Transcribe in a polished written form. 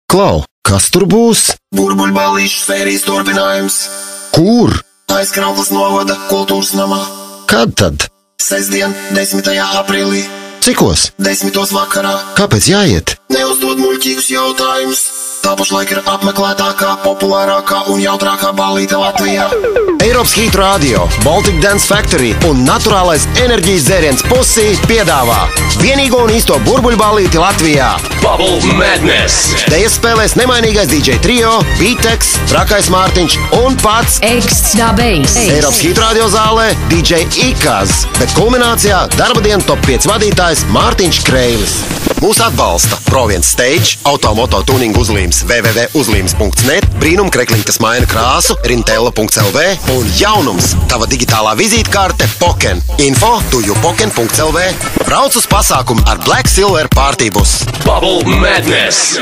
Klau, kas tur būs? Burbuļballīšu sērijas turpinājums. Kur? Aiz Krauklas novada kultūras namā. Kad tad? Sestdien, 10. aprīlī. Cikos? 10. vakarā. Kāpēc jāiet? Neuzdod muļķīgus jautājumus. Tā pašlaik ir apmeklētākā, populārākā un jautrākā ballīte Latvijā. Eiropas Hit Radio, Baltic Dance Factory un naturālais enerģijas dzēriens Pussy piedāvā vienīgo un īsto burbuļballīti Latvijā. Bubble Madness! Tejas spēlēs nemainīgais DJ trio, Beatex, Trakais Mārtiņš un pats Extra Bass. Eiropas Hit Radio zālē DJ Ikaz, bet kulminācijā darba dienu top 5 vadītājs Mārtiņš Kreilis. Mūs atbalsta Pro1 Stage, automoto tuningu uzlīmes www.uzlīmes.net, brīnum krekliņi, kas maina krāsu, rintella.lv un jaunums – tava digitālā vizītkarte Poken. Info tujupoken.lv. Brauc uz pasākumu ar Black Silver Party bus. Bubble Madness!